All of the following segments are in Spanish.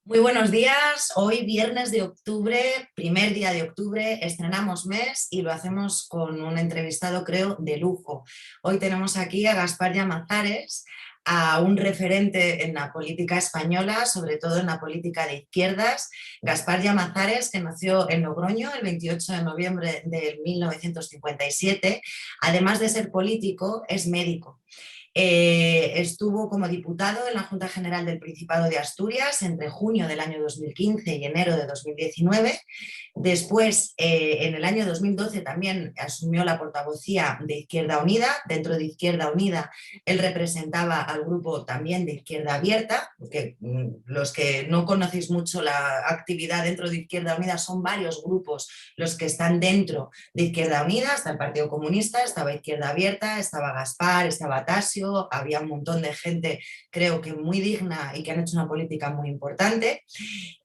Muy buenos días, hoy viernes de octubre, primer día de octubre, estrenamos mes y lo hacemos con un entrevistado, creo, de lujo. Hoy tenemos aquí a Gaspar Llamazares, a un referente en la política española, sobre todo en la política de izquierdas. Gaspar Llamazares, que nació en Logroño el 28 de noviembre de 1957, además de ser político, es médico. Estuvo como diputado en la Junta General del Principado de Asturias entre junio del año 2015 y enero de 2019. Después, en el año 2012 también asumió la portavocía de Izquierda Unida. Dentro de Izquierda Unida él representaba al grupo también de Izquierda Abierta, porque los que no conocéis mucho la actividad dentro de Izquierda Unida, son varios grupos los que están dentro de Izquierda Unida. Está el Partido Comunista, estaba Izquierda Abierta, estaba Gaspar, estaba Tasio, había un montón de gente, creo que muy digna y que han hecho una política muy importante.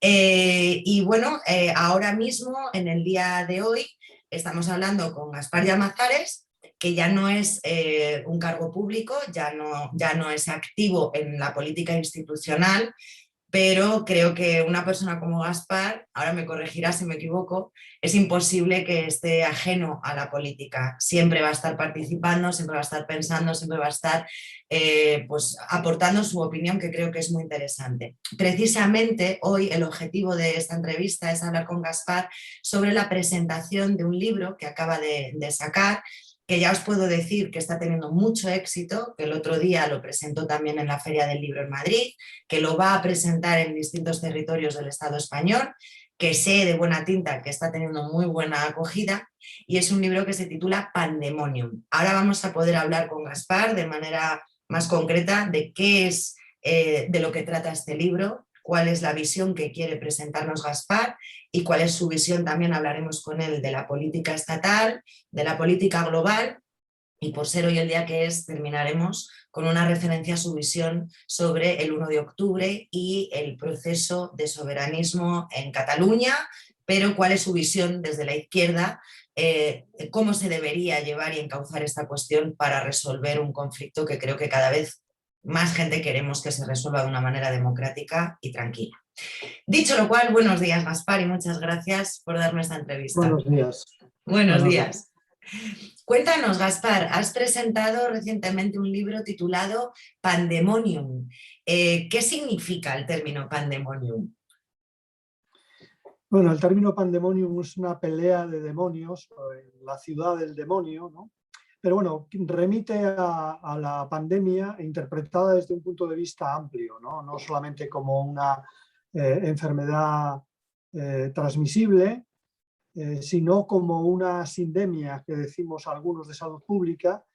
Y bueno, ahora mismo, en el día de hoy, estamos hablando con Gaspar Llamazares, que ya no es un cargo público, ya no es activo en la política institucional, pero creo que una persona como Gaspar, ahora me corregirá si me equivoco, es imposible que esté ajeno a la política. Siempre va a estar participando, siempre va a estar pensando, siempre va a estar pues, aportando su opinión, que creo que es muy interesante. Precisamente hoy el objetivo de esta entrevista es hablar con Gaspar sobre la presentación de un libro que acaba de sacar, que ya os puedo decir que está teniendo mucho éxito, que el otro día lo presentó también en la Feria del Libro en Madrid, que lo va a presentar en distintos territorios del Estado español, que sé de buena tinta que está teniendo muy buena acogida, y es un libro que se titula Pandemonium. Ahora vamos a poder hablar con Gaspar de manera más concreta de qué es, de lo que trata este libro, cuál es la visión que quiere presentarnos Gaspar y cuál es su visión. También hablaremos con él de la política estatal, de la política global, y por ser hoy el día que es, terminaremos con una referencia a su visión sobre el 1 de octubre y el proceso de soberanismo en Cataluña, pero cuál es su visión desde la izquierda, cómo se debería llevar y encauzar esta cuestión para resolver un conflicto que creo que cada vez más gente queremos que se resuelva de una manera democrática y tranquila. Dicho lo cual, buenos días, Gaspar, y muchas gracias por darme esta entrevista. Buenos días. Buenos días. Cuéntanos, Gaspar, has presentado recientemente un libro titulado Pandemonium. ¿Qué significa el término pandemonium? Bueno, el término pandemonium es una pelea de demonios, la ciudad del demonio, ¿no? Pero bueno, remite a la pandemia interpretada desde un punto de vista amplio, ¿no? No solamente como una enfermedad transmisible, sino como una sindemia, que decimos algunos de salud pública,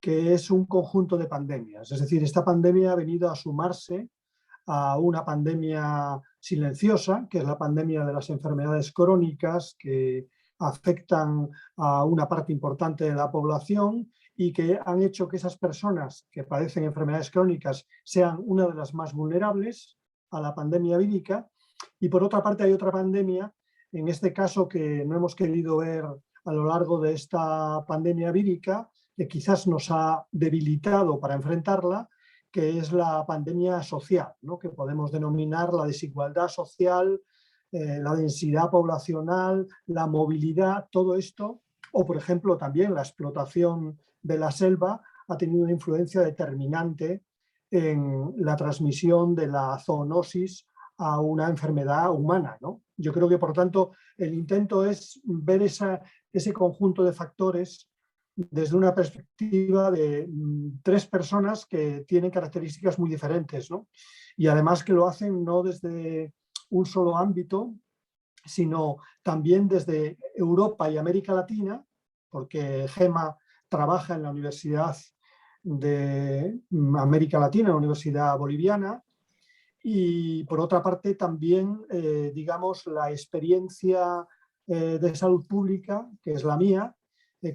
que es un conjunto de pandemias. Es decir, esta pandemia ha venido a sumarse a una pandemia silenciosa, que es la pandemia de las enfermedades crónicas que afectan a una parte importante de la población y que han hecho que esas personas que padecen enfermedades crónicas sean una de las más vulnerables a la pandemia vírica. Y por otra parte hay otra pandemia, en este caso que no hemos querido ver a lo largo de esta pandemia vírica, que quizás nos ha debilitado para enfrentarla, que es la pandemia social, ¿no? Que podemos denominar la desigualdad social, la densidad poblacional, la movilidad, todo esto, o por ejemplo también la explotación de la selva ha tenido una influencia determinante en la transmisión de la zoonosis a una enfermedad humana, ¿no? Yo creo que, por tanto, el intento es ver ese conjunto de factores desde una perspectiva de tres personas que tienen características muy diferentes, ¿no? Y además que lo hacen no desde un solo ámbito, sino también desde Europa y América Latina, porque Gema trabaja en la Universidad de América Latina, la Universidad Boliviana, y por otra parte también, digamos, la experiencia de salud pública, que es la mía,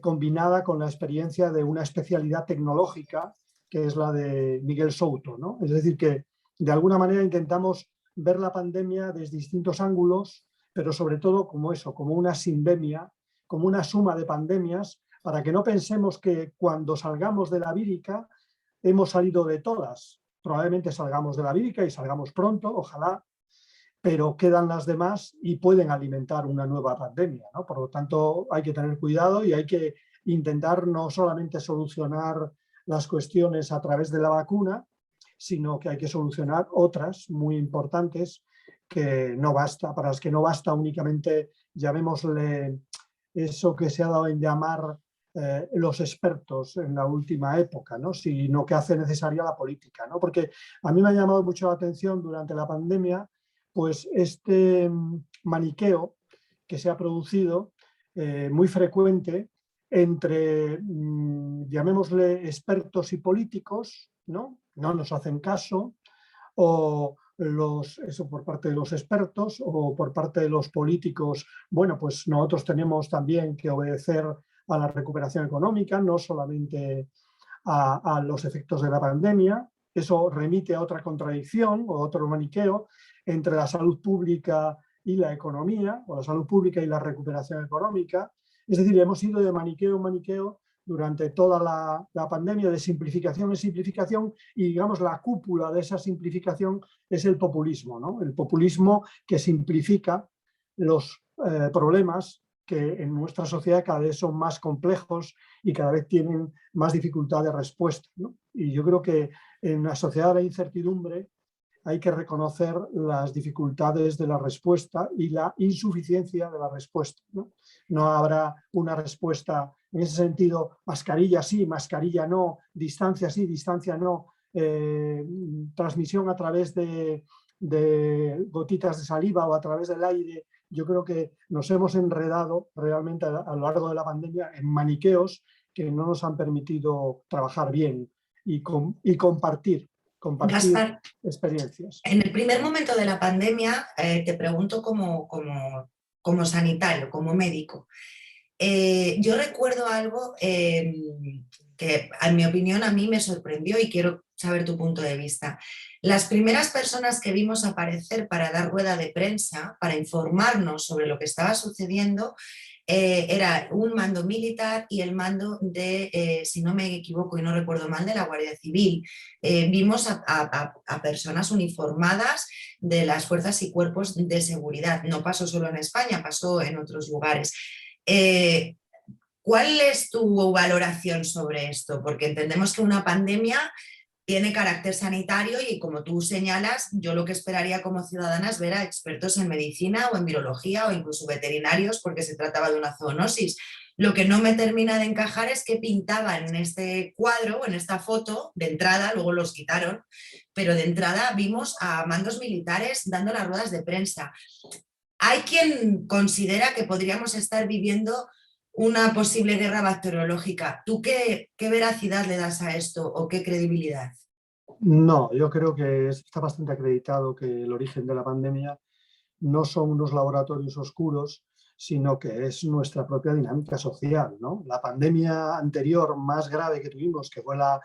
combinada con la experiencia de una especialidad tecnológica, que es la de Miguel Souto, ¿no? Es decir, que de alguna manera intentamos ver la pandemia desde distintos ángulos, pero sobre todo como eso, como una sindemia, como una suma de pandemias, para que no pensemos que cuando salgamos de la vírica hemos salido de todas. Probablemente salgamos de la vírica y salgamos pronto, ojalá, pero quedan las demás y pueden alimentar una nueva pandemia, ¿no? Por lo tanto, hay que tener cuidado y hay que intentar no solamente solucionar las cuestiones a través de la vacuna, sino que hay que solucionar otras muy importantes que no basta, para las que no basta únicamente, llamémosle eso que se ha dado en llamar los expertos en la última época, ¿no? Sino que hace necesaria la política, ¿no? Porque a mí me ha llamado mucho la atención durante la pandemia, pues este maniqueo que se ha producido, muy frecuente, entre, llamémosle, expertos y políticos, ¿no? No nos hacen caso, o eso por parte de los expertos o por parte de los políticos. Bueno, pues nosotros tenemos también que obedecer a la recuperación económica, no solamente a los efectos de la pandemia. Eso remite a otra contradicción o otro maniqueo entre la salud pública y la economía, o la salud pública y la recuperación económica. Es decir, hemos ido de maniqueo en maniqueo durante toda la pandemia, de simplificación en simplificación, y digamos la cúpula de esa simplificación es el populismo, ¿no? El populismo que simplifica los problemas que en nuestra sociedad cada vez son más complejos y cada vez tienen más dificultad de respuesta, ¿no? Y yo creo que en la sociedad de la incertidumbre hay que reconocer las dificultades de la respuesta y la insuficiencia de la respuesta, ¿no? No habrá una respuesta en ese sentido, mascarilla sí, mascarilla no, distancia sí, distancia no, transmisión a través de gotitas de saliva o a través del aire. Yo creo que nos hemos enredado realmente a lo largo de la pandemia en maniqueos que no nos han permitido trabajar bien y compartir Gaspar, experiencias. en el primer momento de la pandemia, te pregunto como sanitario, como médico. Yo recuerdo algo que, en mi opinión, a mí me sorprendió y quiero saber tu punto de vista. Las primeras personas que vimos aparecer para dar rueda de prensa, para informarnos sobre lo que estaba sucediendo, era un mando militar y el mando de, si no me equivoco y no recuerdo mal, de la Guardia Civil. Vimos a personas uniformadas de las fuerzas y cuerpos de seguridad. No pasó solo en España, pasó en otros lugares. ¿Cuál es tu valoración sobre esto? Porque entendemos que una pandemia tiene carácter sanitario y, como tú señalas, yo lo que esperaría como ciudadana es ver a expertos en medicina o en virología o incluso veterinarios, porque se trataba de una zoonosis. Lo que no me termina de encajar es qué pintaban en este cuadro, en esta foto, de entrada, luego los quitaron, pero de entrada vimos a mandos militares dando las ruedas de prensa. Hay quien considera que podríamos estar viviendo una posible guerra bacteriológica. ¿Tú qué veracidad le das a esto o qué credibilidad? No, yo creo que está bastante acreditado que el origen de la pandemia no son unos laboratorios oscuros, sino que es nuestra propia dinámica social, ¿no? La pandemia anterior más grave que tuvimos, que fue la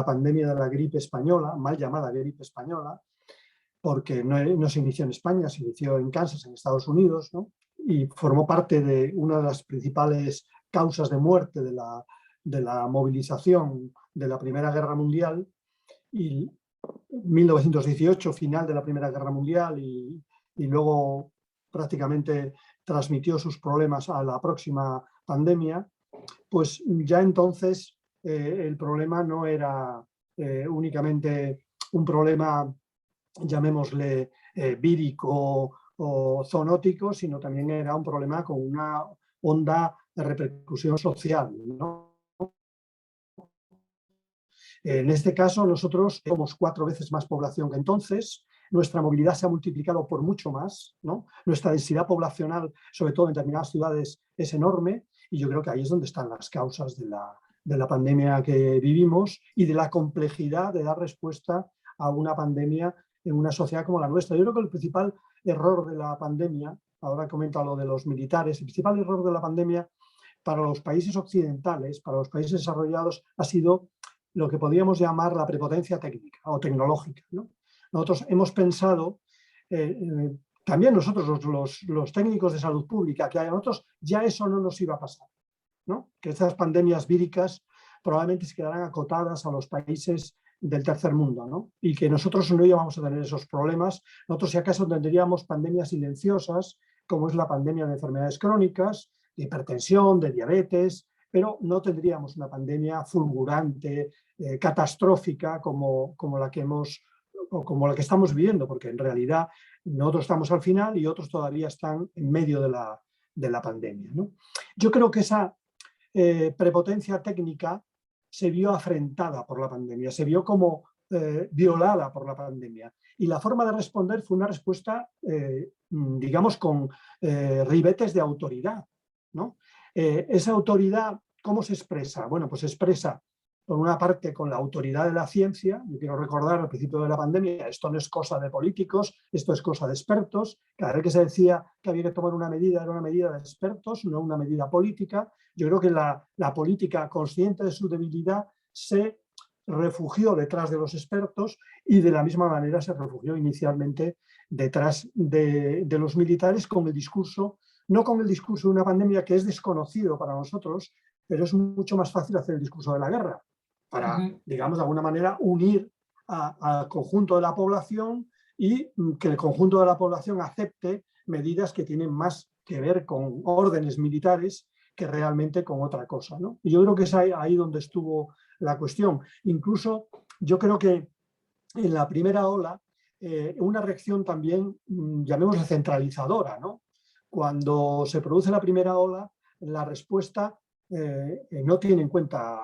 pandemia de la gripe española, mal llamada gripe española, porque no se inició en España, se inició en Kansas, en Estados Unidos, ¿no? Y formó parte de una de las principales causas de muerte de la movilización de la Primera Guerra Mundial, y 1918, final de la Primera Guerra Mundial, y luego prácticamente transmitió sus problemas a la próxima pandemia. Pues ya entonces el problema no era únicamente un problema, llamémosle vírico o zoonótico, sino también era un problema con una honda repercusión social, ¿no? En este caso, nosotros somos 4 veces más población que entonces, nuestra movilidad se ha multiplicado por mucho más, ¿no? Nuestra densidad poblacional, sobre todo en determinadas ciudades, es enorme, y yo creo que ahí es donde están las causas de la pandemia que vivimos y de la complejidad de dar respuesta a una pandemia en una sociedad como la nuestra. Yo creo que el principal error de la pandemia, ahora comento lo de los militares, el principal error de la pandemia para los países occidentales, para los países desarrollados, ha sido lo que podríamos llamar la prepotencia técnica o tecnológica, ¿no? Nosotros hemos pensado, también nosotros los técnicos de salud pública, que a nosotros ya eso no nos iba a pasar, ¿no? Que estas pandemias víricas probablemente se quedarán acotadas a los países del tercer mundo, ¿no? Y que nosotros no íbamos a tener esos problemas. Nosotros, si acaso, tendríamos pandemias silenciosas, como es la pandemia de enfermedades crónicas, de hipertensión, de diabetes, pero no tendríamos una pandemia fulgurante, catastrófica como la que como la que estamos viviendo, porque en realidad nosotros estamos al final y otros todavía están en medio de la pandemia, ¿no? Yo creo que esa prepotencia técnica se vio afrentada por la pandemia, se vio como violada por la pandemia. Y la forma de responder fue una respuesta, digamos, con ribetes de autoridad, ¿no? Esa autoridad, ¿cómo se expresa? Bueno, pues se expresa por una parte con la autoridad de la ciencia. Yo quiero recordar al principio de la pandemia, esto no es cosa de políticos, esto es cosa de expertos. Cada vez que se decía que había que tomar una medida, era una medida de expertos, no una medida política. Yo creo que la política, consciente de su debilidad, se refugió detrás de los expertos y de la misma manera se refugió inicialmente detrás de los militares con el discurso, no con el discurso de una pandemia que es desconocido para nosotros, pero es mucho más fácil hacer el discurso de la guerra para, digamos, de alguna manera unir al conjunto de la población y que el conjunto de la población acepte medidas que tienen más que ver con órdenes militares que realmente con otra cosa, ¿no? Y yo creo que es ahí donde estuvo la cuestión. Incluso yo creo que en la primera ola una reacción también, llamémosla centralizadora, ¿no? Cuando se produce la primera ola, la respuesta no tiene en cuenta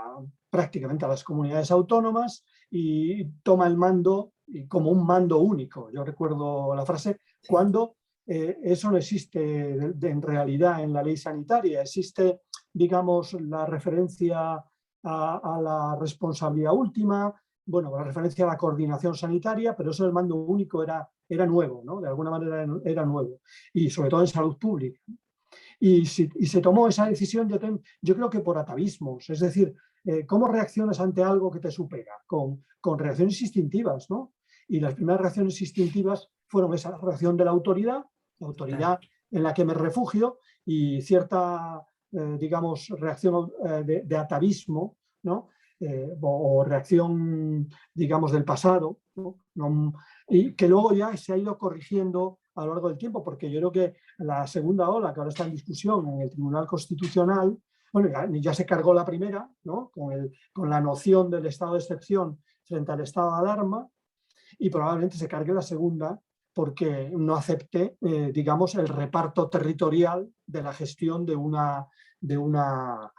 prácticamente a las comunidades autónomas y toma el mando como un mando único. Yo recuerdo la frase, cuando eso no existe en realidad en la ley sanitaria. Existe, digamos, la referencia a la responsabilidad última, bueno, la referencia a la coordinación sanitaria, pero eso del mando único era nuevo, ¿no? De alguna manera era nuevo, y sobre todo en salud pública. Y se tomó esa decisión, yo creo que por atavismos, es decir, ¿cómo reaccionas ante algo que te supera? Con reacciones instintivas, ¿no? Y las primeras reacciones instintivas fueron esa reacción de la autoridad en la que me refugio, y cierta, digamos, reacción de atavismo, ¿no? O reacción, digamos, del pasado, ¿no? Y que luego ya se ha ido corrigiendo a lo largo del tiempo, porque yo creo que la segunda ola, que ahora está en discusión en el Tribunal Constitucional, bueno, ya se cargó la primera, ¿no? Con la noción del estado de excepción frente al estado de alarma, y probablemente se cargue la segunda porque no acepte, digamos, el reparto territorial de la gestión de una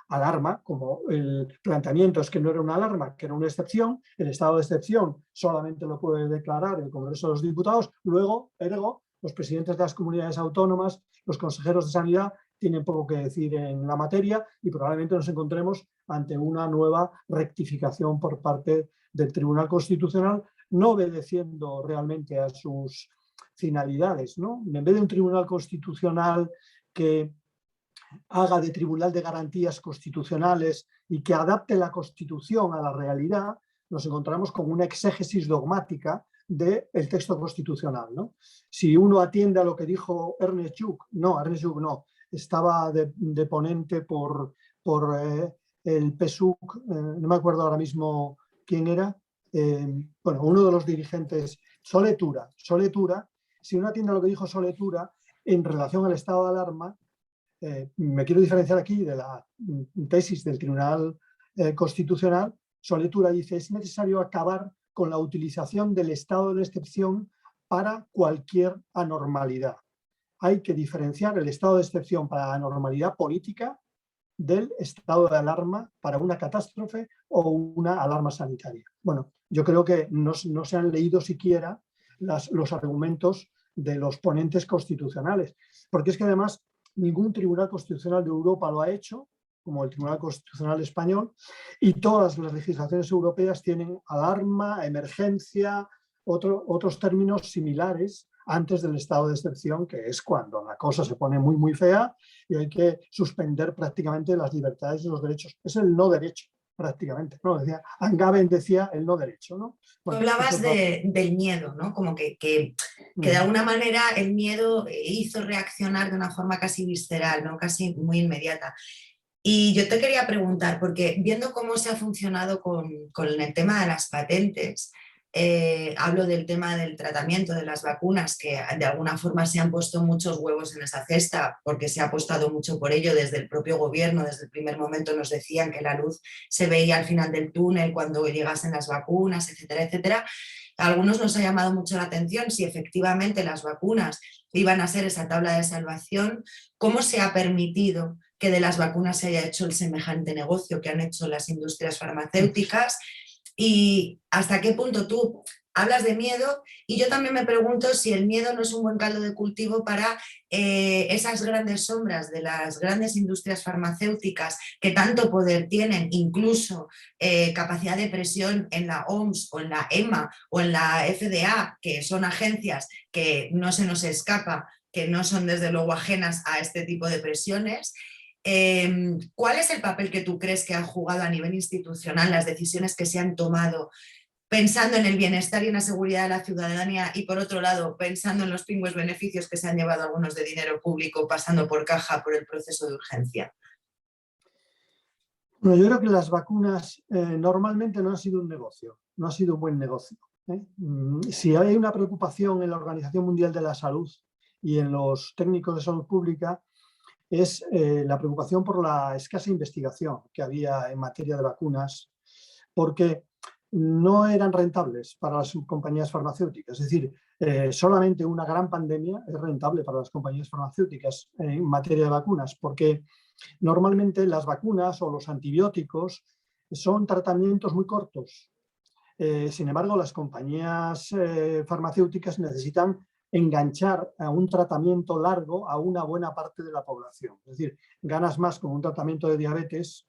alarma, como el planteamiento es que no era una alarma, que era una excepción. El estado de excepción solamente lo puede declarar el Congreso de los Diputados. Luego, ergo, los presidentes de las comunidades autónomas, los consejeros de sanidad, tienen poco que decir en la materia, y probablemente nos encontremos ante una nueva rectificación por parte del Tribunal Constitucional, no obedeciendo realmente a sus finalidades, ¿no? En vez de un Tribunal Constitucional que haga de Tribunal de Garantías Constitucionales y que adapte la Constitución a la realidad, nos encontramos con una exégesis dogmática del texto constitucional, ¿no? Si uno atiende a lo que dijo Ernest Lluch, no, estaba de ponente por el PSUC, no me acuerdo ahora mismo quién era, bueno, uno de los dirigentes, Soletura, si uno atiende a lo que dijo Soletura en relación al estado de alarma, me quiero diferenciar aquí de la tesis del Tribunal Constitucional. Soletura dice: es necesario acabar con la utilización del estado de excepción para cualquier anormalidad. Hay que diferenciar el estado de excepción para la anormalidad política del estado de alarma para una catástrofe o una alarma sanitaria. Bueno, yo creo que no se han leído siquiera los argumentos de los ponentes constitucionales, porque es que además ningún tribunal constitucional de Europa lo ha hecho, como el Tribunal Constitucional Español, y todas las legislaciones europeas tienen alarma, emergencia, otros términos similares antes del estado de excepción, que es cuando la cosa se pone muy, muy fea y hay que suspender prácticamente las libertades y los derechos. Es el no derecho, prácticamente, ¿no? Angaben decía el no derecho, ¿no? Bueno, tú hablabas del miedo, ¿no? Como que de alguna manera el miedo hizo reaccionar de una forma casi visceral, ¿no? Casi muy inmediata. Y yo te quería preguntar, porque viendo cómo se ha funcionado con el tema de las patentes, hablo del tema del tratamiento de las vacunas, que de alguna forma se han puesto muchos huevos en esa cesta, porque se ha apostado mucho por ello desde el propio gobierno. Desde el primer momento nos decían que la luz se veía al final del túnel cuando llegasen las vacunas, etcétera, etcétera. A algunos nos ha llamado mucho la atención si efectivamente las vacunas iban a ser esa tabla de salvación. ¿Cómo se ha permitido que de las vacunas se haya hecho el semejante negocio que han hecho las industrias farmacéuticas? Y hasta qué punto tú hablas de miedo, y yo también me pregunto si el miedo no es un buen caldo de cultivo para esas grandes sombras de las grandes industrias farmacéuticas que tanto poder tienen, incluso capacidad de presión en la OMS o en la EMA o en la FDA, que son agencias que no se nos escapa, que no son desde luego ajenas a este tipo de presiones. ¿Cuál es el papel que tú crees que han jugado a nivel institucional las decisiones que se han tomado pensando en el bienestar y en la seguridad de la ciudadanía, y por otro lado pensando en los pingües beneficios que se han llevado algunos de dinero público pasando por caja por el proceso de urgencia? Bueno, yo creo que las vacunas normalmente no han sido un negocio, no ha sido un buen negocio. Si hay una preocupación en la Organización Mundial de la Salud y en los técnicos de salud pública, es la preocupación por la escasa investigación que había en materia de vacunas, porque no eran rentables para las compañías farmacéuticas. Es decir, solamente una gran pandemia es rentable para las compañías farmacéuticas en materia de vacunas, porque normalmente las vacunas o los antibióticos son tratamientos muy cortos. Sin embargo, las compañías farmacéuticas necesitan enganchar a un tratamiento largo a una buena parte de la población. Es decir, ganas más con un tratamiento de diabetes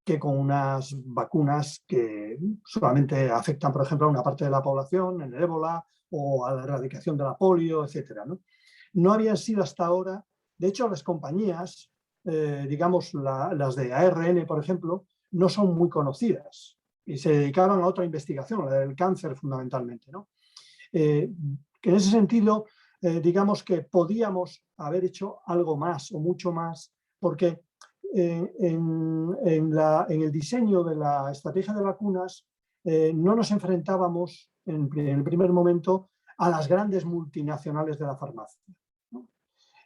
que con unas vacunas que solamente afectan, por ejemplo, a una parte de la población, en el ébola o a la erradicación de la polio, etc. No habían sido hasta ahora, de hecho, las compañías, digamos, las de ARN, por ejemplo, no son muy conocidas y se dedicaban a otra investigación, la del cáncer fundamentalmente, ¿no? Que en ese sentido, digamos que podíamos haber hecho algo más o mucho más, porque en el diseño de la estrategia de vacunas no nos enfrentábamos en el primer momento a las grandes multinacionales de la farmacia, ¿no?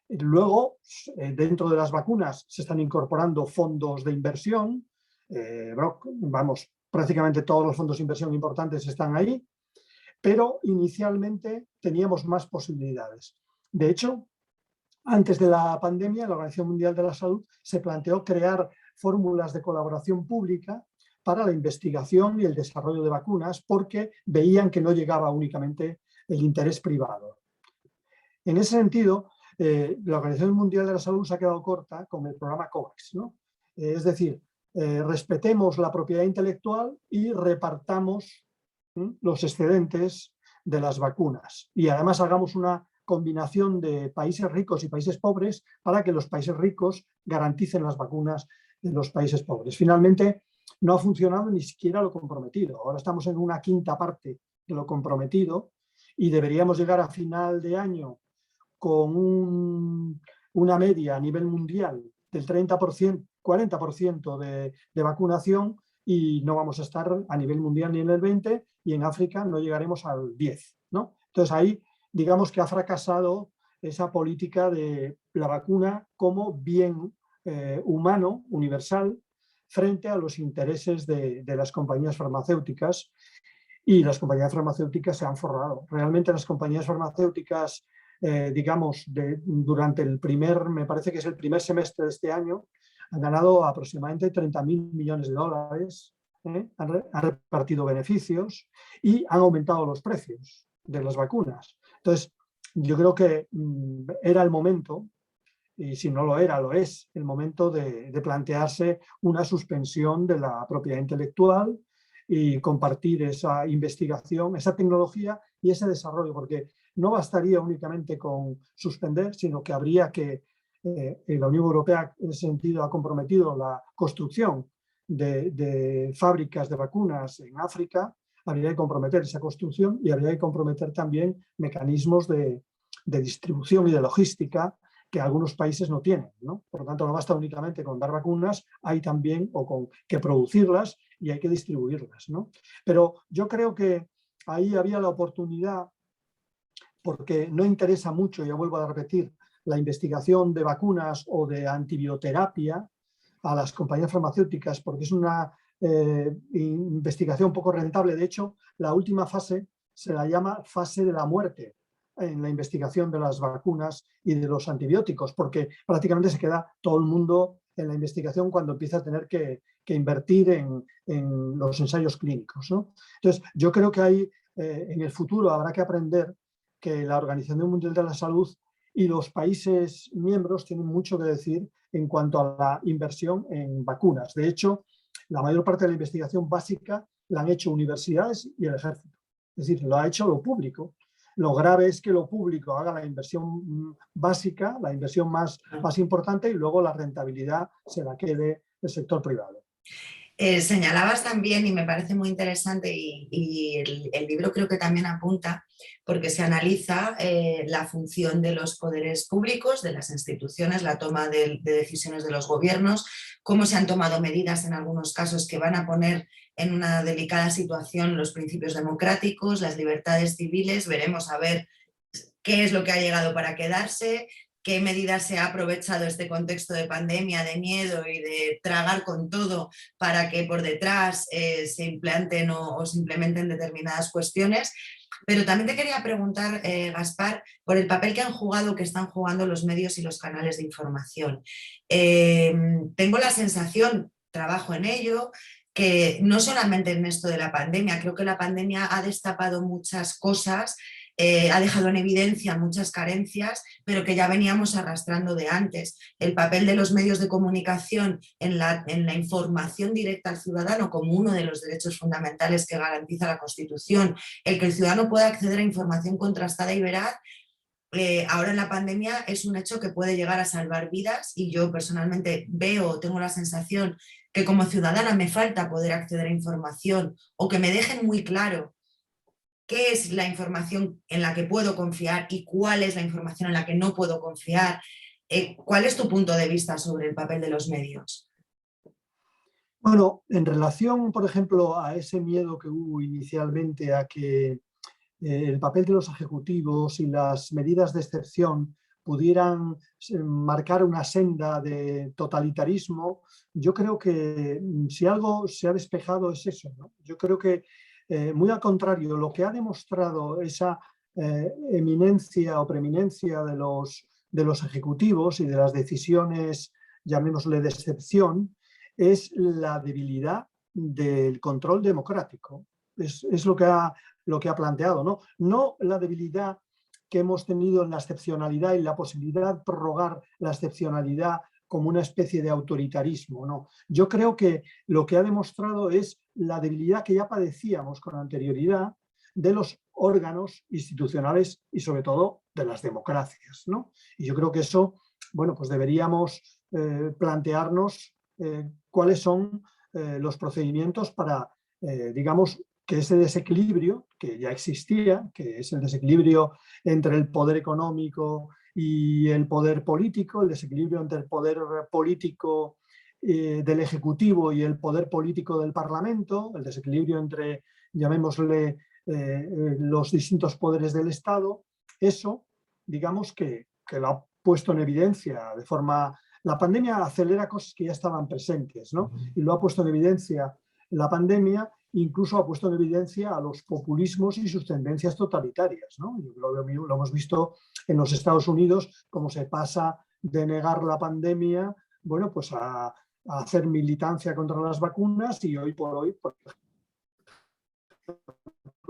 Luego, dentro de las vacunas se están incorporando fondos de inversión, vamos, prácticamente todos los fondos de inversión importantes están ahí, pero inicialmente teníamos más posibilidades. De hecho, antes de la pandemia, la Organización Mundial de la Salud se planteó crear fórmulas de colaboración pública para la investigación y el desarrollo de vacunas, porque veían que no llegaba únicamente el interés privado. En ese sentido, la Organización Mundial de la Salud se ha quedado corta con el programa COVAX, ¿no? Es decir, respetemos la propiedad intelectual y repartamos los excedentes de las vacunas. Y además hagamos una combinación de países ricos y países pobres para que los países ricos garanticen las vacunas en los países pobres. Finalmente, no ha funcionado ni siquiera lo comprometido. Ahora estamos en una quinta parte de lo comprometido y deberíamos llegar a final de año con una media a nivel mundial del 30%, 40% de vacunación, y no vamos a estar a nivel mundial ni en el 20%, y en África no llegaremos al 10%, ¿no? Entonces ahí digamos que ha fracasado esa política de la vacuna como bien humano, universal, frente a los intereses de las compañías farmacéuticas, y las compañías farmacéuticas se han forrado. Realmente las compañías farmacéuticas, digamos, durante me parece que es el primer semestre de este año, han ganado aproximadamente 30.000 millones de dólares, han repartido beneficios y han aumentado los precios de las vacunas. Entonces, yo creo que era el momento, y si no lo era, lo es, el momento de plantearse una suspensión de la propiedad intelectual y compartir esa investigación, esa tecnología y ese desarrollo, porque no bastaría únicamente con suspender, sino que habría que, la Unión Europea en ese sentido ha comprometido la construcción de fábricas de vacunas en África, habría que comprometer esa construcción y habría que comprometer también mecanismos de distribución y de logística que algunos países no tienen, ¿no? Por lo tanto, no basta únicamente con dar vacunas, hay también que producirlas y hay que distribuirlas, ¿no? Pero yo creo que ahí había la oportunidad, porque no interesa mucho, ya vuelvo a repetir, la investigación de vacunas o de antibioterapia a las compañías farmacéuticas, porque es una investigación poco rentable. De hecho, la última fase se la llama fase de la muerte en la investigación de las vacunas y de los antibióticos, porque prácticamente se queda todo el mundo en la investigación cuando empieza a tener que invertir en los ensayos clínicos, ¿no? Entonces, yo creo que ahí en el futuro habrá que aprender que la Organización Mundial de la Salud y los países miembros tienen mucho que decir en cuanto a la inversión en vacunas. De hecho, la mayor parte de la investigación básica la han hecho universidades y el ejército. Es decir, lo ha hecho lo público. Lo grave es que lo público haga la inversión básica, la inversión más importante, y luego la rentabilidad se la quede el sector privado. Señalabas también, y me parece muy interesante, y el libro creo que también apunta, porque se analiza la función de los poderes públicos, de las instituciones, la toma de decisiones de los gobiernos, cómo se han tomado medidas en algunos casos que van a poner en una delicada situación los principios democráticos, las libertades civiles. Veremos a ver qué es lo que ha llegado para quedarse, qué medidas se ha aprovechado este contexto de pandemia, de miedo y de tragar con todo para que por detrás se implanten o se implementen determinadas cuestiones. Pero también te quería preguntar, Gaspar, por el papel que han jugado, que están jugando los medios y los canales de información. Tengo la sensación, trabajo en ello, que no solamente en esto de la pandemia, creo que la pandemia ha destapado muchas cosas, ha dejado en evidencia muchas carencias, pero que ya veníamos arrastrando de antes. El papel de los medios de comunicación en la información directa al ciudadano como uno de los derechos fundamentales que garantiza la Constitución, el que el ciudadano pueda acceder a información contrastada y veraz, ahora en la pandemia es un hecho que puede llegar a salvar vidas, y yo personalmente tengo la sensación que como ciudadana me falta poder acceder a información, o que me dejen muy claro qué es la información en la que puedo confiar y cuál es la información en la que no puedo confiar. ¿Cuál es tu punto de vista sobre el papel de los medios? Bueno, en relación, por ejemplo, a ese miedo que hubo inicialmente a que el papel de los ejecutivos y las medidas de excepción pudieran marcar una senda de totalitarismo, yo creo que si algo se ha despejado es eso, ¿no? Yo creo que muy al contrario, lo que ha demostrado esa eminencia o preeminencia de los ejecutivos y de las decisiones, llamémosle de excepción, es la debilidad del control democrático. Es lo que ha planteado, ¿no? No la debilidad que hemos tenido en la excepcionalidad y la posibilidad de prorrogar la excepcionalidad como una especie de autoritarismo, ¿no? Yo creo que lo que ha demostrado es la debilidad que ya padecíamos con anterioridad de los órganos institucionales y sobre todo de las democracias, ¿no? Y yo creo que eso, bueno, pues deberíamos plantearnos cuáles son los procedimientos para, digamos, que ese desequilibrio que ya existía, que es el desequilibrio entre el poder económico y el poder político, el desequilibrio entre el poder político del Ejecutivo y el poder político del Parlamento, el desequilibrio entre, llamémosle, los distintos poderes del Estado, eso, digamos que lo ha puesto en evidencia de forma... La pandemia acelera cosas que ya estaban presentes, ¿no? Y lo ha puesto en evidencia la pandemia, incluso ha puesto en evidencia a los populismos y sus tendencias totalitarias, ¿no? Lo hemos visto en los Estados Unidos, cómo se pasa de negar la pandemia, bueno, pues a hacer militancia contra las vacunas, y hoy por hoy, por ejemplo,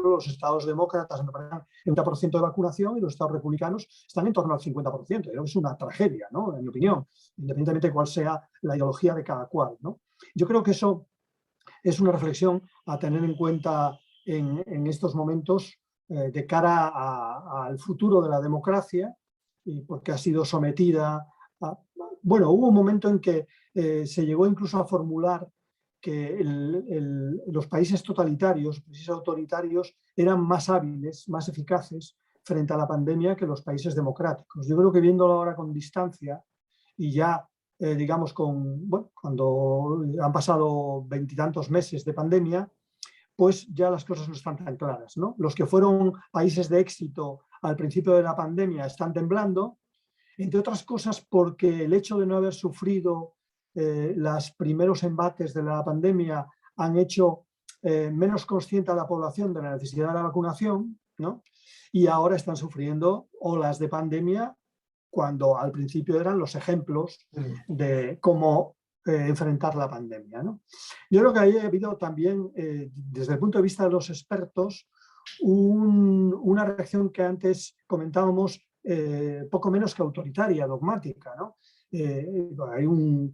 los estados demócratas en el 30% de vacunación y los estados republicanos están en torno al 50%. Creo que es una tragedia, ¿no? En mi opinión, independientemente de cuál sea la ideología de cada cual, ¿no? Yo creo que eso es una reflexión a tener en cuenta en estos momentos de cara al futuro de la democracia, y porque ha sido sometida a... Bueno, hubo un momento en que se llegó incluso a formular que los países totalitarios, países autoritarios, eran más hábiles, más eficaces frente a la pandemia que los países democráticos. Yo creo que viéndolo ahora con distancia y ya, digamos, cuando han pasado 20 y tantos meses de pandemia, pues ya las cosas no están tan claras, ¿no? Los que fueron países de éxito al principio de la pandemia están temblando, entre otras cosas porque el hecho de no haber sufrido los primeros embates de la pandemia han hecho menos consciente a la población de la necesidad de la vacunación, ¿no? Y ahora están sufriendo olas de pandemia cuando al principio eran los ejemplos de cómo enfrentar la pandemia, ¿no? Yo creo que ahí ha habido también, desde el punto de vista de los expertos, una reacción que antes comentábamos poco menos que autoritaria, dogmática, ¿no?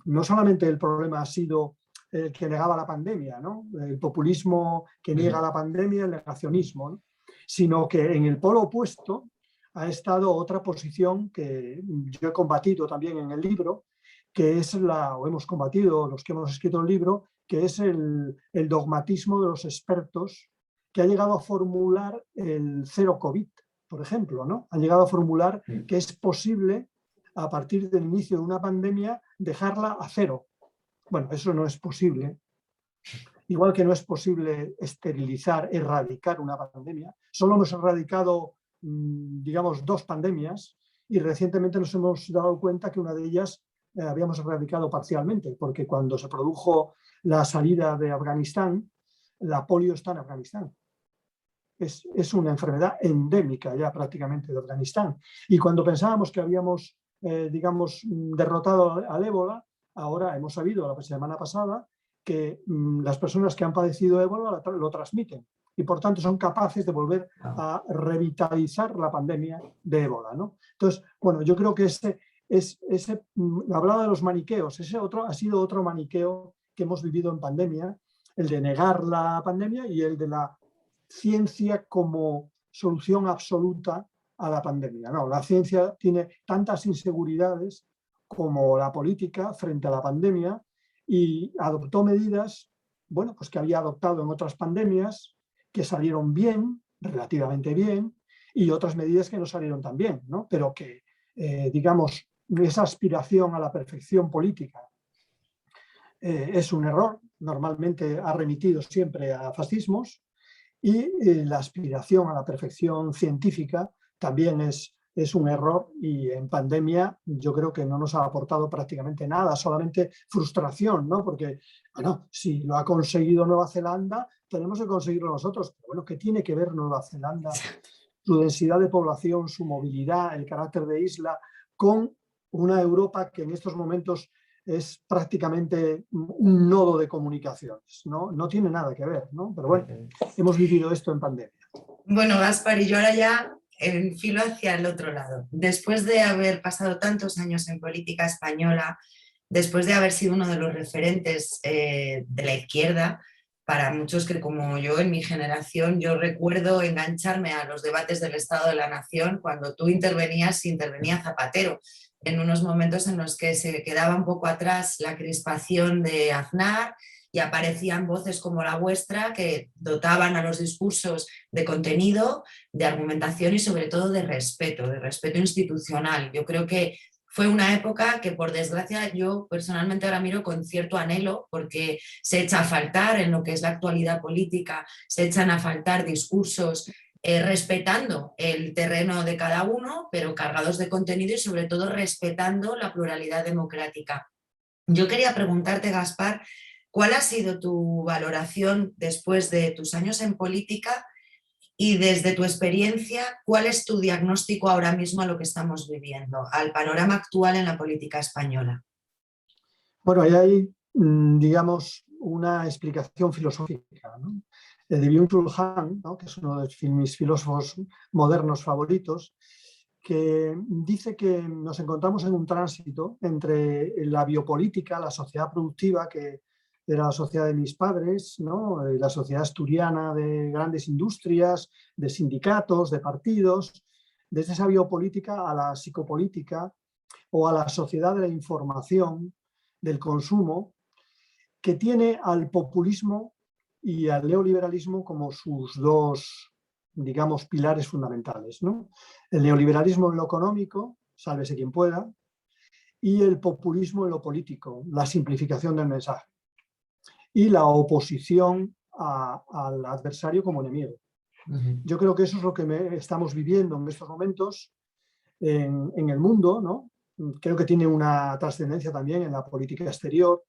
No solamente el problema ha sido el que negaba la pandemia, ¿no? El populismo que niega la pandemia, el negacionismo, ¿no? Sino que en el polo opuesto ha estado otra posición que yo he combatido también en el libro, que es o hemos combatido los que hemos escrito el libro, que es el dogmatismo de los expertos, que ha llegado a formular el cero COVID, por ejemplo, ¿no? Han llegado a formular que es posible, a partir del inicio de una pandemia, dejarla a cero. Bueno, eso no es posible. Igual que no es posible esterilizar, erradicar una pandemia. Solo hemos erradicado, digamos, 2 pandemias y recientemente nos hemos dado cuenta que una de ellas habíamos erradicado parcialmente, porque cuando se produjo la salida de Afganistán, la polio está en Afganistán. Es una enfermedad endémica ya prácticamente de Afganistán. Y cuando pensábamos que habíamos, digamos, derrotado al ébola, ahora hemos sabido la semana pasada que las personas que han padecido ébola lo transmiten y por tanto son capaces de volver a revitalizar la pandemia de ébola, ¿no? Entonces, bueno, yo creo que hablaba de los maniqueos, ese otro ha sido otro maniqueo que hemos vivido en pandemia, el de negar la pandemia y el de la ciencia como solución absoluta a la pandemia. No, la ciencia tiene tantas inseguridades como la política frente a la pandemia y adoptó medidas, bueno, pues que había adoptado en otras pandemias que salieron bien, relativamente bien, y otras medidas que no salieron tan bien, ¿no? Pero que, digamos, esa aspiración a la perfección política es un error, normalmente ha remitido siempre a fascismos, y la aspiración a la perfección científica también es un error y en pandemia yo creo que no nos ha aportado prácticamente nada, solamente frustración, ¿no? Porque, bueno, si lo ha conseguido Nueva Zelanda, tenemos que conseguirlo nosotros. Pero bueno, ¿qué tiene que ver Nueva Zelanda, su densidad de población, su movilidad, el carácter de isla, con una Europa que en estos momentos es prácticamente un nodo de comunicaciones, ¿no? No tiene nada que ver, ¿no? Pero bueno, hemos vivido esto en pandemia. Bueno, Gaspar, y yo ahora ya enfilo hacia el otro lado. Después de haber pasado tantos años en política española, después de haber sido uno de los referentes de la izquierda, para muchos que como yo en mi generación, yo recuerdo engancharme a los debates del Estado de la Nación cuando tú intervenía Zapatero, en unos momentos en los que se quedaba un poco atrás la crispación de Aznar y aparecían voces como la vuestra que dotaban a los discursos de contenido, de argumentación y sobre todo de respeto institucional. Yo creo que fue una época que, por desgracia, yo personalmente ahora miro con cierto anhelo porque se echa a faltar en lo que es la actualidad política, se echan a faltar discursos respetando el terreno de cada uno, pero cargados de contenido y sobre todo respetando la pluralidad democrática. Yo quería preguntarte, Gaspar, ¿cuál ha sido tu valoración después de tus años en política? Y desde tu experiencia, ¿cuál es tu diagnóstico ahora mismo a lo que estamos viviendo, al panorama actual en la política española? Bueno, ahí hay, digamos, una explicación filosófica, ¿no? De Byung-Chul Han, ¿no? Que es uno de mis filósofos modernos favoritos, que dice que nos encontramos en un tránsito entre la biopolítica, la sociedad productiva, que era la sociedad de mis padres, ¿no? La sociedad asturiana de grandes industrias, de sindicatos, de partidos, desde esa biopolítica a la psicopolítica o a la sociedad de la información, del consumo, que tiene al populismo y al neoliberalismo como sus dos, digamos, pilares fundamentales, ¿no? El neoliberalismo en lo económico, sálvese quien pueda, y el populismo en lo político, la simplificación del mensaje y la oposición al adversario como enemigo. Yo creo que eso es lo que estamos viviendo en estos momentos en el mundo, ¿no? Creo que tiene una trascendencia también en la política exterior.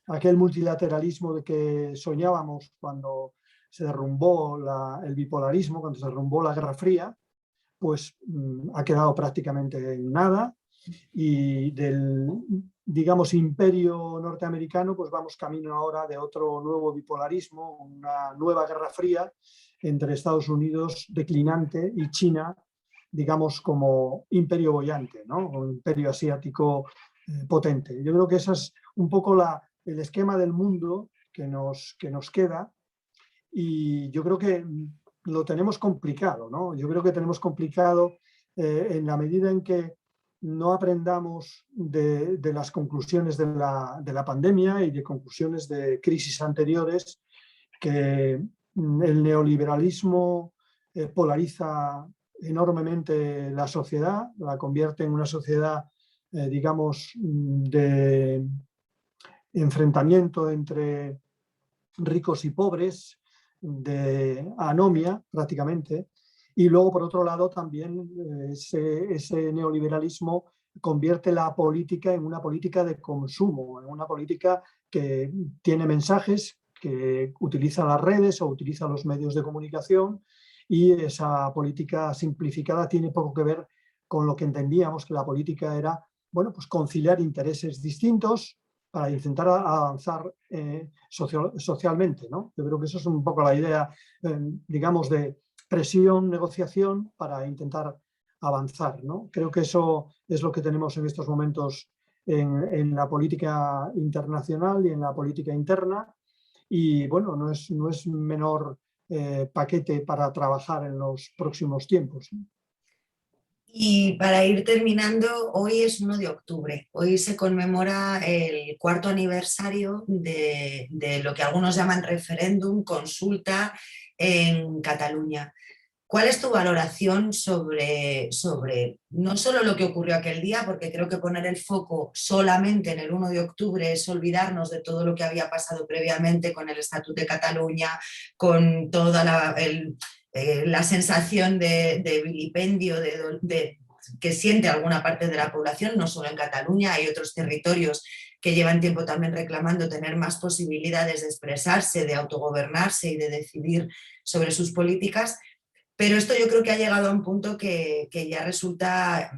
Aquel multilateralismo de que soñábamos cuando se derrumbó el bipolarismo, cuando se derrumbó la Guerra Fría, pues ha quedado prácticamente en nada, y del, digamos, imperio norteamericano pues vamos camino ahora de otro nuevo bipolarismo, una nueva Guerra Fría entre Estados Unidos declinante y China, digamos, como imperio boyante, ¿no? Un imperio asiático potente. Yo creo que ese es un poco el esquema del mundo que nos queda, y yo creo que lo tenemos complicado, ¿no? Yo creo que tenemos complicado en la medida en que no aprendamos de las conclusiones de la pandemia y de conclusiones de crisis anteriores, que el neoliberalismo polariza enormemente la sociedad, la convierte en una sociedad, digamos, de enfrentamiento entre ricos y pobres, de anomia prácticamente, y luego por otro lado también ese neoliberalismo convierte la política en una política de consumo, en una política que tiene mensajes, que utiliza las redes o utiliza los medios de comunicación, y esa política simplificada tiene poco que ver con lo que entendíamos que la política era, bueno, pues conciliar intereses distintos para intentar avanzar socialmente, ¿no? Yo creo que eso es un poco la idea, digamos, de presión, negociación para intentar avanzar, ¿no? Creo que eso es lo que tenemos en estos momentos en la política internacional y en la política interna, y bueno, no es menor paquete para trabajar en los próximos tiempos, ¿no? Y para ir terminando, hoy es 1 de octubre. Hoy se conmemora el 4º aniversario de lo que algunos llaman referéndum, consulta en Cataluña. ¿Cuál es tu valoración sobre no solo lo que ocurrió aquel día? Porque creo que poner el foco solamente en el 1 de octubre es olvidarnos de todo lo que había pasado previamente con el Estatut de Cataluña, con toda la sensación de vilipendio que siente alguna parte de la población, no solo en Cataluña, hay otros territorios que llevan tiempo también reclamando tener más posibilidades de expresarse, de autogobernarse y de decidir sobre sus políticas. Pero esto yo creo que ha llegado a un punto que ya resulta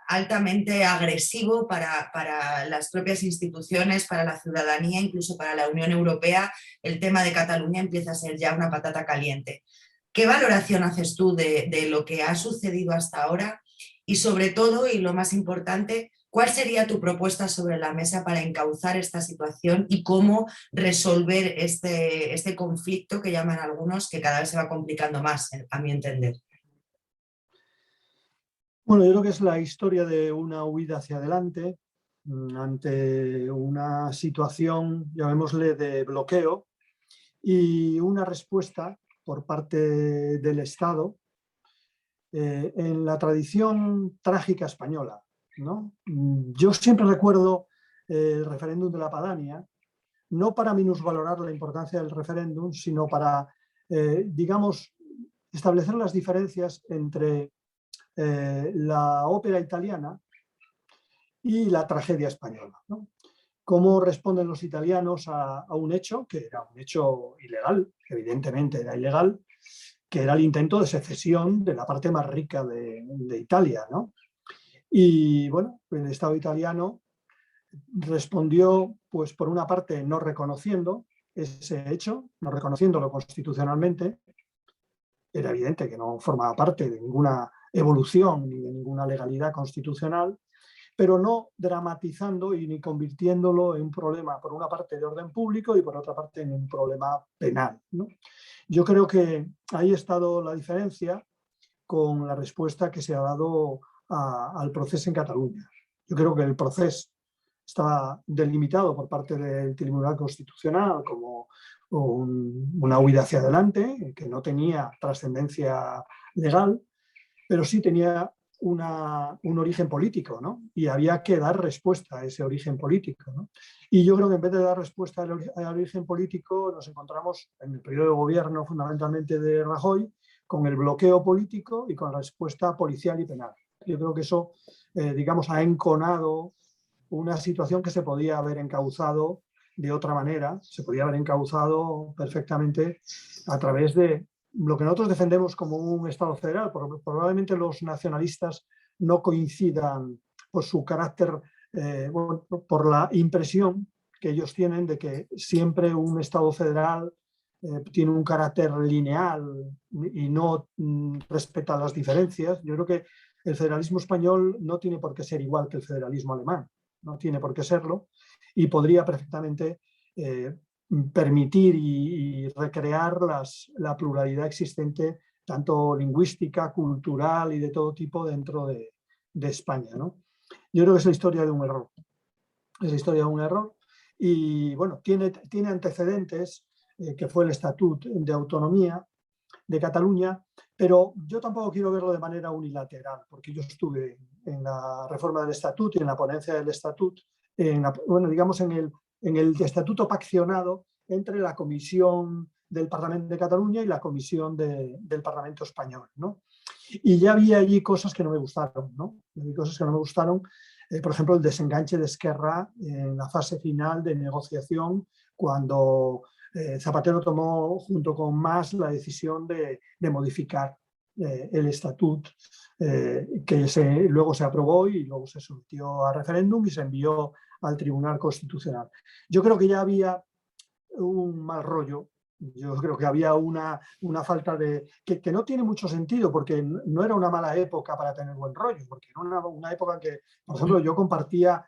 altamente agresivo para las propias instituciones, para la ciudadanía, incluso para la Unión Europea. El tema de Cataluña empieza a ser ya una patata caliente. ¿Qué valoración haces tú de lo que ha sucedido hasta ahora? Y sobre todo, y lo más importante, ¿cuál sería tu propuesta sobre la mesa para encauzar esta situación y cómo resolver este conflicto que llaman algunos, que cada vez se va complicando más, a mi entender? Bueno, yo creo que es la historia de una huida hacia adelante ante una situación, llamémosle, de bloqueo, y una respuesta por parte del Estado en la tradición trágica española, ¿no? Yo siempre recuerdo el referéndum de la Padania, no para minusvalorar la importancia del referéndum, sino para, digamos, establecer las diferencias entre la ópera italiana y la tragedia española, ¿no? Cómo responden los italianos a un hecho que era un hecho ilegal, evidentemente era ilegal, que era el intento de secesión de la parte más rica de Italia, ¿no? Y bueno, el Estado italiano respondió, pues por una parte, no reconociendo ese hecho, no reconociéndolo constitucionalmente. Era evidente que no formaba parte de ninguna evolución ni de ninguna legalidad constitucional, pero no dramatizando y ni convirtiéndolo en un problema, por una parte, de orden público y por otra parte en un problema penal, ¿no? Yo creo que ahí ha estado la diferencia con la respuesta que se ha dado al proceso en Cataluña. Yo creo que el proceso estaba delimitado por parte del Tribunal Constitucional como una huida hacia adelante, que no tenía trascendencia legal, pero sí tenía un origen político, ¿no? Y había que dar respuesta a ese origen político, ¿no? Y yo creo que en vez de dar respuesta al origen político, nos encontramos en el periodo de gobierno fundamentalmente de Rajoy con el bloqueo político y con la respuesta policial y penal. Yo creo que eso, digamos, ha enconado una situación que se podía haber encauzado de otra manera, se podía haber encauzado perfectamente a través de lo que nosotros defendemos como un Estado federal. Probablemente los nacionalistas no coincidan por su carácter, bueno, por la impresión que ellos tienen de que siempre un Estado federal tiene un carácter lineal y no respeta las diferencias. Yo creo que el federalismo español no tiene por qué ser igual que el federalismo alemán, no tiene por qué serlo, y podría perfectamente permitir y recrear la pluralidad existente, tanto lingüística, cultural y de todo tipo dentro de España, ¿no? Yo creo que es la historia de un error. Es la historia de un error y, bueno, tiene antecedentes, que fue el Estatut de Autonomía de Cataluña, pero yo tampoco quiero verlo de manera unilateral, porque yo estuve en la reforma del Estatut y en la ponencia del Estatut, bueno, digamos en el estatuto paccionado entre la Comisión del Parlamento de Cataluña y la Comisión del Parlamento Español, ¿no? Y ya había allí cosas que no me gustaron, ¿no? Cosas que no me gustaron, por ejemplo, el desenganche de Esquerra en la fase final de negociación, cuando Zapatero tomó junto con Mas la decisión de modificar el estatut, que luego se aprobó y luego se sometió a referéndum y se envió al Tribunal Constitucional. Yo creo que ya había un mal rollo. Yo creo que había una falta de... Que no tiene mucho sentido, porque no era una mala época para tener buen rollo, porque era una época en que, por ejemplo, yo compartía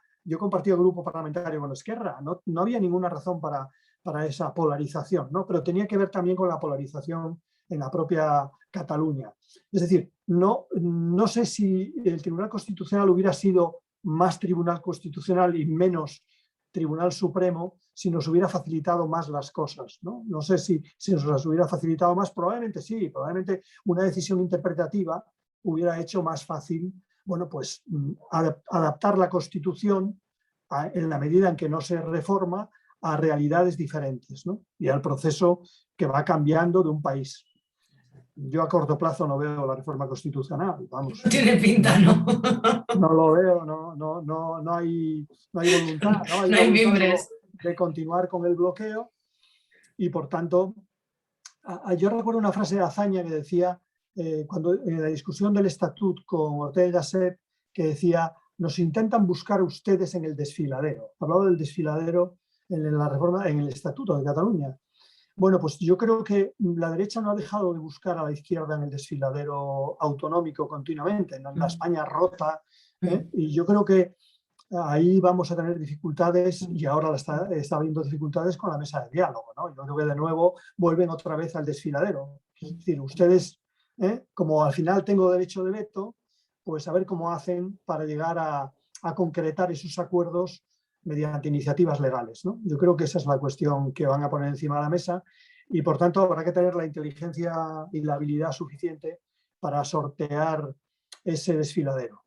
grupo parlamentario con Esquerra. No había ninguna razón para esa polarización, ¿no? Pero tenía que ver también con la polarización en la propia Cataluña. Es decir, no sé si el Tribunal Constitucional hubiera sido más Tribunal Constitucional y menos Tribunal Supremo si nos hubiera facilitado más las cosas, ¿no? No sé si nos las hubiera facilitado más, probablemente sí, probablemente una decisión interpretativa hubiera hecho más fácil, bueno, pues adaptar la Constitución en la medida en que no se reforma a realidades diferentes, ¿no? Y al proceso que va cambiando de un país. Yo a corto plazo no veo la reforma constitucional, vamos. No tiene pinta, ¿no? No lo veo, no hay voluntad, no hay no hay voluntad mimbres de continuar con el bloqueo y, por tanto, yo recuerdo una frase de Azaña que decía, cuando en la discusión del estatut con Ortega y Gasset, que decía: nos intentan buscar ustedes en el desfiladero. Hablaba del desfiladero en la reforma, en el Estatuto de Cataluña. Bueno, pues yo creo que la derecha no ha dejado de buscar a la izquierda en el desfiladero autonómico continuamente, en la España rota, y yo creo que ahí vamos a tener dificultades, y ahora está habiendo dificultades con la mesa de diálogo, ¿no? Yo creo que de nuevo vuelven otra vez al desfiladero. Es decir, ustedes, como al final tengo derecho de veto, pues a ver cómo hacen para llegar a concretar esos acuerdos mediante iniciativas legales, ¿no? Yo creo que esa es la cuestión que van a poner encima de la mesa y, por tanto, habrá que tener la inteligencia y la habilidad suficiente para sortear ese desfiladero.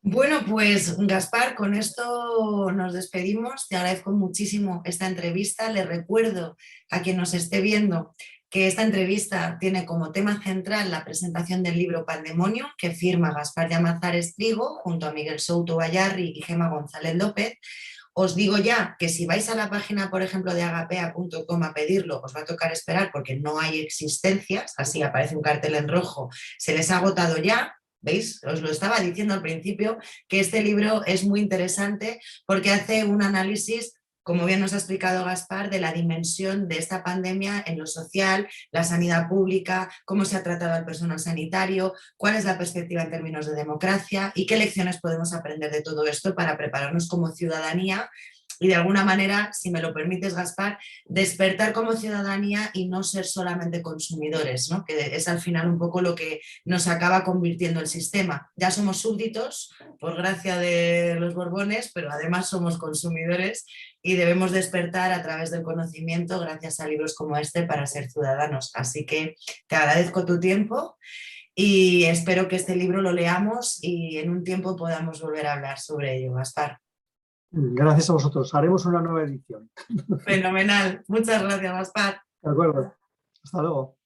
Bueno, pues Gaspar, con esto nos despedimos. Te agradezco muchísimo esta entrevista. Le recuerdo a quien nos esté viendo que esta entrevista tiene como tema central la presentación del libro Pandemonium, que firma Gaspar Llamazares Trigo junto a Miguel Souto Bayarri y Gemma González López. Os digo ya que si vais a la página, por ejemplo, de agapea.com a pedirlo, os va a tocar esperar porque no hay existencias, así aparece un cartel en rojo, se les ha agotado ya. ¿Veis? Os lo estaba diciendo al principio, que este libro es muy interesante porque hace un análisis, como bien nos ha explicado Gaspar, de la dimensión de esta pandemia en lo social, la sanidad pública, cómo se ha tratado al personal sanitario, cuál es la perspectiva en términos de democracia y qué lecciones podemos aprender de todo esto para prepararnos como ciudadanía y de alguna manera, si me lo permites, Gaspar, despertar como ciudadanía y no ser solamente consumidores, ¿no? Que es al final un poco lo que nos acaba convirtiendo el sistema. Ya somos súbditos, por gracia de los Borbones, pero además somos consumidores y debemos despertar a través del conocimiento gracias a libros como este para ser ciudadanos. Así que te agradezco tu tiempo y espero que este libro lo leamos y en un tiempo podamos volver a hablar sobre ello, Gaspar. Gracias a vosotros. Haremos una nueva edición. Fenomenal. Muchas gracias, Gaspar. De acuerdo. Hasta luego.